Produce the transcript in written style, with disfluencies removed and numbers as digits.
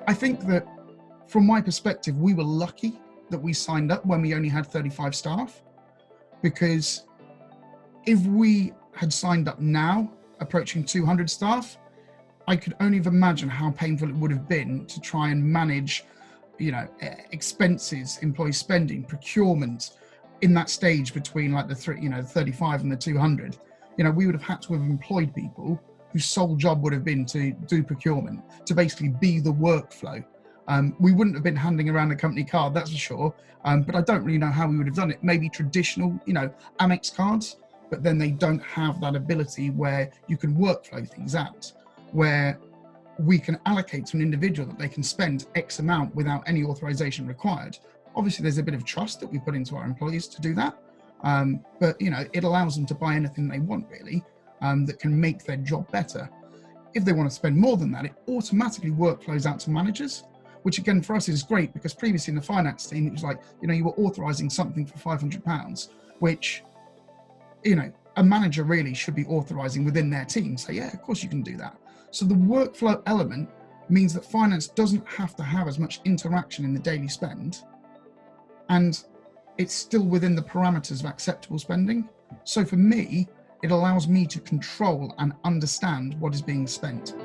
I think that from my perspective, we were lucky that we signed up when we only had 35 staff, because if we had signed up now, approaching 200 staff, I could only imagine how painful it would have been to try and manage, expenses, employee spending, procurement in that stage between like the 35 and the 200. We would have had to have employed people whose sole job would have been to do procurement, to basically be the workflow. We wouldn't have been handing around a company card, that's for sure. But I don't really know how we would have done it. Maybe traditional, Amex cards, but then they don't have that ability where you can workflow things out, where we can allocate to an individual that they can spend X amount without any authorization required. Obviously, there's a bit of trust that we put into our employees to do that. But it allows them to buy anything they want, really, that can make their job better. If they want to spend more than that, it automatically workflows out to managers, which again for us is great, because previously in the finance team, it was like, you were authorizing something for £500, which, a manager really should be authorizing within their team. So yeah, of course you can do that. So the workflow element means that finance doesn't have to have as much interaction in the daily spend, and it's still within the parameters of acceptable spending. So for me, it allows me to control and understand what is being spent.